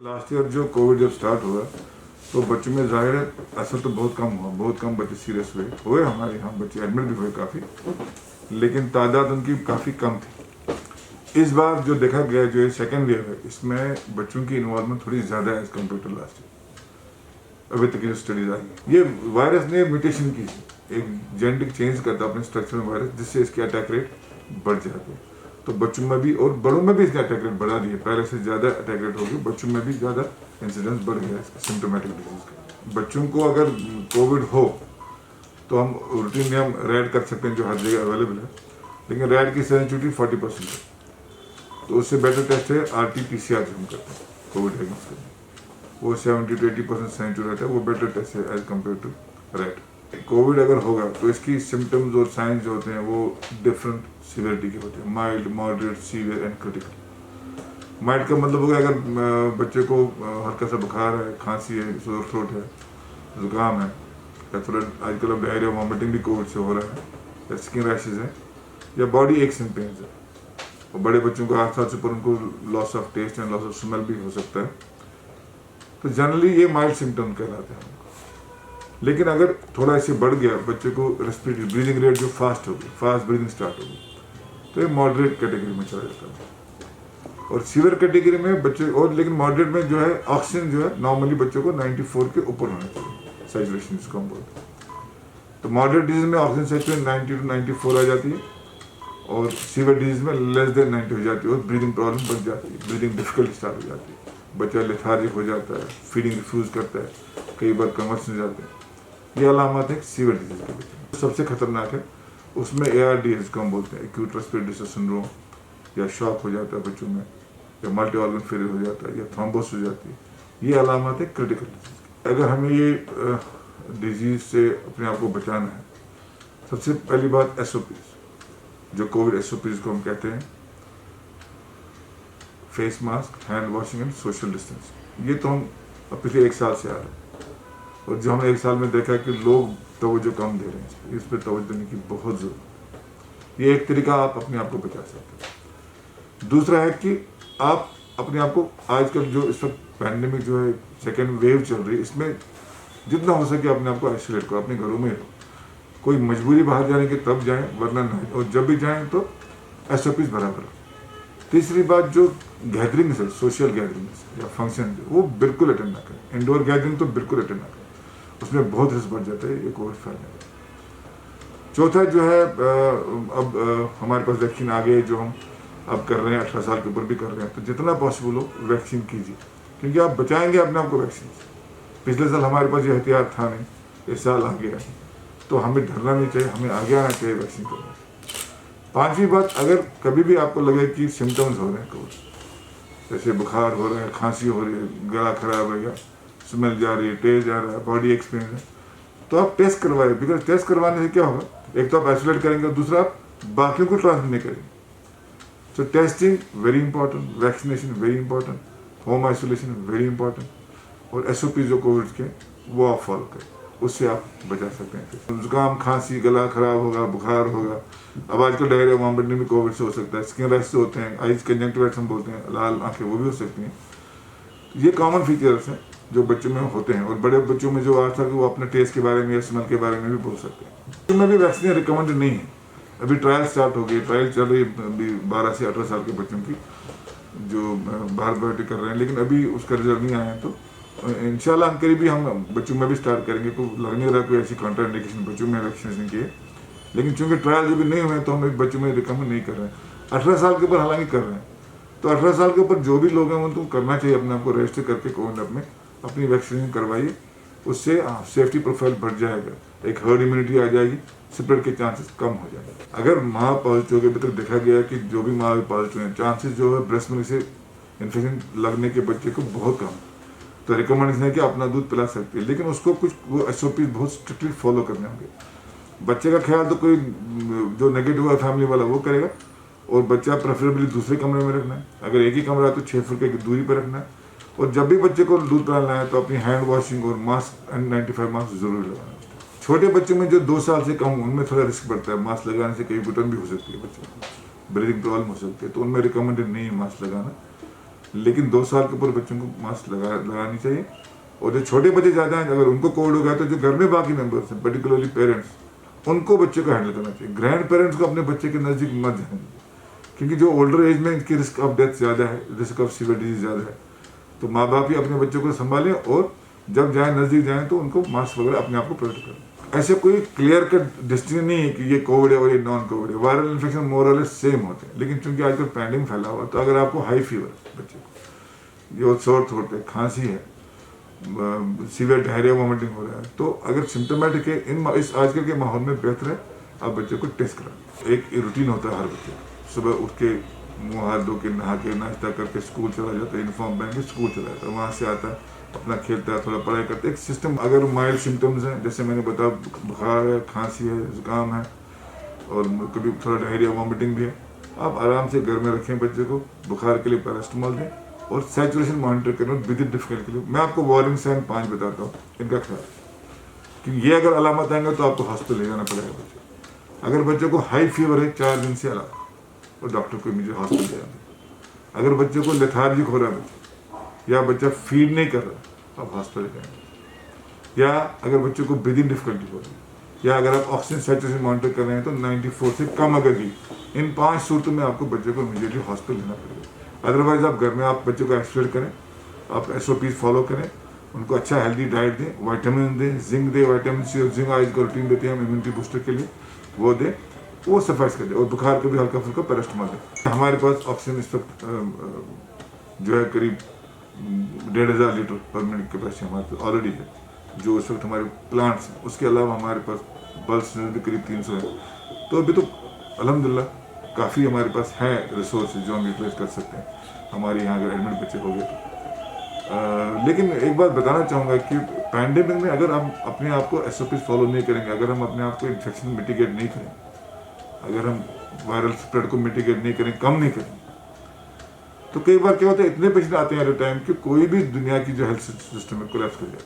Last year जो Covid जब start हुआ तो बच्चों में जाहिर है असर तो बहुत कम हुआ, बहुत कम बच्चे सीरियस हुए हमारे यहाँ बच्चे एडमिट भी हुए काफ़ी, लेकिन तादाद उनकी काफ़ी कम थी। इस बार जो देखा गया जो ये सेकेंड वेव है इसमें बच्चों की इन्वॉल्वमेंट थोड़ी ज़्यादा है as compare to last year. अभी तक की जो स्टडीज आई है, ये वायरस ने म्यूटेशन की, एक जेनेटिक चेंज करता है अपने स्ट्रक्चर में वायरस, जिससे इसकी अटैक रेट बढ़ जाती है। तो बच्चों में भी और बड़ों में भी इसने अटैक रेट बढ़ा दी है, पहले से ज़्यादा अटैक रेट होगी, बच्चों में भी ज़्यादा इंसिडेंस बढ़ गया है सिम्टोमेटिक डिजीज का। बच्चों को अगर कोविड हो तो हम रूटीन में हम रैड कर सकते हैं जो हर जगह अवेलेबल है, लेकिन रैड की सेंसिटिविटी 40% है, तो उससे बेटर टेस्ट है RT-PCR जो हम करते हैं कोविड डायग्नोस करने, वो 70 to 80% सेंसिटिव रहता है, वो बेटर टेस्ट है as compare to rad. Covid अगर होगा तो इसकी सिम्टम्स और साइंस जो होते हैं वो डिफरेंट सीवियरिटी के होते हैं, mild, moderate, severe and critical. Mild का मतलब होगा अगर बच्चे को हल्का सा बुखार है, खांसी है, सोर थ्रोट है, जुकाम है, या थोड़ा आजकल अब डायरिया वॉमिटिंग भी कोविड से हो रहा है, या स्किन रैशेज है, या बॉडी एक्स एंड पेन्स है। और बड़े बच्चों को 8 साल से ऊपर उनको loss of taste and loss of smell भी हो सकता है, तो जनरली ये माइल्ड सिम्टम कहलाते हैं। लेकिन अगर थोड़ा इससे बढ़ गया, बच्चे को रेस्पिरेटरी ब्रीदिंग रेट जो फास्ट होगी, फास्ट ब्रीदिंग स्टार्ट होगी, तो ये मॉडरेट कैटेगरी में चला जाता है। और सीवियर कैटेगरी में बच्चे, और लेकिन मॉडरेट में जो है ऑक्सीजन जो है नॉर्मली बच्चों को 94 के ऊपर होना चाहिए, सैचुरेशन जिसको हम बोलते हैं। तो मॉडरेट डिजीज में ऑक्सीजन सैचुरेशन 90 to 94 आ जाती है, और सीवियर डिजीज में लेस देन 90 हो जाती है, और ब्रीदिंग प्रॉब्लम बढ़ जाती है, ब्रीदिंग डिफिकल्टी स्टार्ट हो जाती है, बच्चा लेथार्जिक हो जाता है, फीडिंग रिफ्यूज करता है, कई बार कन्वर्स हो जाते हैं। ये अलामत है सीवियर डिजीज के बच्चे। सबसे खतरनाक है उसमें ARDS को हम बोलते हैं, एक्यूट रेस्पिरेटरी डिस्ट्रेस सिंड्रोम, या शॉक हो जाता है बच्चों में, या मल्टी ऑर्गन फेलियर हो जाता है, या थ्रोम्बोस हो जाती है। ये अलामत है क्रिटिकल डिजीज। अगर हमें ये डिजीज से अपने आप को बचाना है, सबसे पहली बात SOPs, जो कोविड SOPs को हम कहते हैं, face mask, hand washing and social distance, ये तो हम पिछले 1 साल से आ रहे हैं, और जो हमने 1 साल में देखा कि लोग तवज्जो कम दे रहे हैं, इस पर तवज्जो देने की बहुत जरूरत है। ये एक तरीका आप अपने आप को बचा सकते हैं। दूसरा है कि आप अपने आप को, आजकल जो इस वक्त पैंडेमिक जो है सेकेंड वेव चल रही है, इसमें जितना हो सके अपने आप को आइसोलेट करो, अपने घरों में रहो। कोई मजबूरी बाहर जाने की तब जाएं, वरना नहीं, और जब भी जाएं तो SOPs बराबर। तीसरी बात, जो गैदरिंग्स है, सोशल गैदरिंग्स या फंक्शन, वो बिल्कुल अटेंड ना करें। इंडोर गैदरिंग तो बिल्कुल अटेंड ना करें, उसमें बहुत रिस्क बढ़ जाता है ये कोविड फैलने का। चौथा जो है, अब हमारे पास वैक्सीन आ गई जो हम अब कर रहे हैं, 18 साल के ऊपर भी कर रहे हैं, तो जितना पॉसिबल हो वैक्सीन कीजिए, क्योंकि आप बचाएंगे अपने आप को वैक्सीन से। पिछले साल हमारे पास ये हथियार था नहीं, इस साल आ गया, तो हमें डरना नहीं चाहिए, हमें आगे आना चाहिए वैक्सीन करने से। पांचवी बात, अगर कभी भी आपको लगे कि सिम्टम्स हो रहे हैं कोविड, जैसे बुखार हो रहा है, खांसी हो रही है, गला खराब है, या स्मेल जा रही है, टेस्ट जा रहा है, बॉडी एक्सपीरियंस है, तो आप टेस्ट करवाइए। बिकॉज टेस्ट करवाने से क्या होगा, एक तो आप आइसोलेट करेंगे, और दूसरा आप बाकियों को ट्रांसमिट नहीं करेंगे। सो testing very important, vaccination very important, home isolation very important, और SOP जो कोविड के वो आप फॉलो करें, उससे आप बचा सकते हैं। जुकाम, खांसी, गला खराब होगा, बुखार होगा, अब आजकल डायरिया वॉमिटिंग भी कोविड से हो सकता है, स्किन रैश से होते हैं, आइज कंजंक्टिवाइटिस हम बोलते हैं, लाल आंखें, वो भी हो सकती हैं। ये कॉमन फीचर्स हैं जो बच्चों में होते हैं, और बड़े बच्चों में जो आज तक वो अपने टेस्ट के बारे में या स्मेल के बारे में भी बोल सकते हैं। बच्चों में भी वैक्सीन रिकमेंड नहीं है, अभी ट्रायल स्टार्ट हो गई, ट्रायल चल रही है अभी 12 से 18 साल के बच्चों की, जो भारत बायोटेक कर रहे हैं, लेकिन अभी उसका रिजल्ट नहीं आया है। तो इंशाल्लाह हम करीब हम बच्चों में भी स्टार्ट करेंगे, तो लग नहीं रहा कोई ऐसी कॉन्ट्राइंडिकेशन बच्चों में वैक्सीनेशन की है, लेकिन चूंकि ट्रायल जो भी नहीं हुए तो हम बच्चों में रिकमेंड नहीं कर रहे हैं। 18 साल के ऊपर हालांकि कर रहे हैं, तो 18 साल के ऊपर जो भी लोग हैं उनको करना चाहिए, अपने आपको रजिस्टर करके कोविड ऐप में अपनी वैक्सीनेशन करवाइए, उससे सेफ्टी प्रोफाइल बढ़ जाएगा, एक हर्ड इम्यूनिटी आ जाएगी, स्प्रेड के चांसेस कम हो जाएंगे। अगर माँ पॉजिटिव के, अभी तक देखा गया है कि जो भी माँ पॉजिटिव है, चांसेस जो है ब्रेस्ट मिल्क से इन्फेक्शन लगने के बच्चे को बहुत कम है, तो रिकमेंडेशन है कि अपना दूध पिला सकती है, लेकिन उसको कुछ वो SOP बहुत स्ट्रिक्टली फॉलो करने होंगे। बच्चे का ख्याल तो कोई जो नेगेटिव है फैमिली वाला वो करेगा, और बच्चा प्रेफरेबली दूसरे कमरे में रखना है, अगर एक ही कमरा है तो 6 फुट की दूरी पर रखना है, और जब भी बच्चे को दूध पिलाना है तो अपनी हैंड वॉशिंग और मास्क N95 मास्क जरूर लगाना है। छोटे बच्चों में जो 2 साल से कम, उनमें थोड़ा रिस्क बढ़ता है, मास्क लगाने से कई घुटन भी हो सकती है, बच्चे को ब्रीदिंग प्रॉब्लम हो सकती है, तो उनमें रिकमेंडेड नहीं है मास्क लगाना। लेकिन 2 साल के ऊपर बच्चों को मास्क लगानी चाहिए। और जो छोटे बच्चे ज़्यादा हैं, अगर उनको कोविड हो गया तो जो घर में बाकी मेंबर्स हैं, पर्टिकुलरली पेरेंट्स, उनको बच्चे को हैंडल करना चाहिए। ग्रैंड पेरेंट्स को अपने बच्चे के नज़दीक मत जाने दीजिए, क्योंकि जो ओल्डर एज में इनकी रिस्क ऑफ डेथ ज़्यादा है, रिस्क ऑफ सीवियर डिजीज ज़्यादा है। तो माँ बाप ही अपने बच्चों को संभालें और जब जाएँ नज़दीक जाएँ तो उनको मास्क वगैरह अपने आप को प्रोटेक्ट करें। ऐसे कोई क्लियर कट डिस्टिंक्शन नहीं है कि ये कोविड है और ये नॉन कोविड है। वायरल इन्फेक्शन मोर और लेस सेम होते हैं, लेकिन चूंकि आजकल पैंडेमिक फैला हुआ, तो अगर आपको हाई फीवर बच्चे को, जो शोर थ्रोट है, खांसी है, सीवियर डायरिया वॉमिटिंग हो रहा है, तो अगर सिम्टोमेटिक है, इस आजकल के माहौल में बेहतर है आप बच्चे को टेस्ट कराएं। एक रूटीन होता है हर बच्चे का, सुबह उठ के मुँह हाथ धो के नहा के नाश्ता करके स्कूल चला जाता है, यूनिफॉर्म पहन के स्कूल चला जाता है, वहाँ से आता है अपना खेलता है, थोड़ा पढ़ाई करता है। एक सिस्टम, अगर माइल्ड सिम्टम्स हैं, जैसे मैंने बताया बुखार है, खांसी है, जुकाम है और कभी थोड़ा डायरिया वॉमिटिंग भी है, आप आराम से घर में रखें बच्चे को, बुखार के लिए पैरास्टामोल दें और सैचुरेशन मॉनिटर करें विद डिफिकल्ट के लिए। मैं आपको वार्निंग साइन 5 बताता हूँ, इनका ख्याल, कि ये अगर अलामत आएंगे तो आपको हॉस्पिटल ले जाना पड़ेगा बच्चे। अगर बच्चे को हाई फीवर है 4 दिन से अलावा, और डॉक्टर को इमीडिएट हॉस्पिटल ले जाना। अगर बच्चे को लेथार्जिक हो रहा है या बच्चा फीड नहीं कर रहा, आप हॉस्पिटल जाएंगे। या अगर बच्चे को ब्रीदिंग डिफिकल्टी हो रही है, या अगर आप ऑक्सीजन सैचुरेशन मॉनिटर कर रहे हैं तो 94 से कम अगर की, इन 5 सूरतों में आपको बच्चे को इमीडिएटली हॉस्पिटल लेना पड़ेगा। अदरवाइज आप घर में आप बच्चे को एक्सप्लेन करें, आप SOPs फॉलो करें, उनको अच्छा हेल्दी डाइट दें, वाइटामिन दें, जिंक दें, विटामिन C और जिंक आज का रूटीन देते हैं हम इम्यूनिटी बूस्टर के लिए, वो दें, वो सफाइस कर दे। और बुखार को भी हल्का फुल्का पैरास्टामोल दें। हमारे पास ऑक्सीजन इस वक्त जो है करीब 1,500 लीटर पर मिनट कैपेसिटी हमारे पास ऑलरेडी है, जो इस वक्त हमारे प्लांट्स हैं। उसके अलावा हमारे पास बल्ब्स भी करीब 300 है। तो अभी तो अल्हम्दुलिल्लाह काफ़ी हमारे पास है रिसोर्सेज जो हम यूटिलाइज कर सकते हैं, हमारे यहाँ अगर एडमिट बच्चे हो गए तो। लेकिन एक बात बताना चाहूँगा कि पैंडेमिक में अगर हम अपने आप को SOPs फॉलो नहीं करेंगे, अगर हम अपने आप को इन्फेक्शन मिटिगेट नहीं करें, अगर हम वायरल स्प्रेड को मिटिगेट नहीं करें, कम नहीं करें, तो कई बार क्या होता है, इतने पेशेंट आते हैं एट अ टाइम कि कोई भी दुनिया की जो हेल्थ सिस्टम है कोलैप्स कर जाए।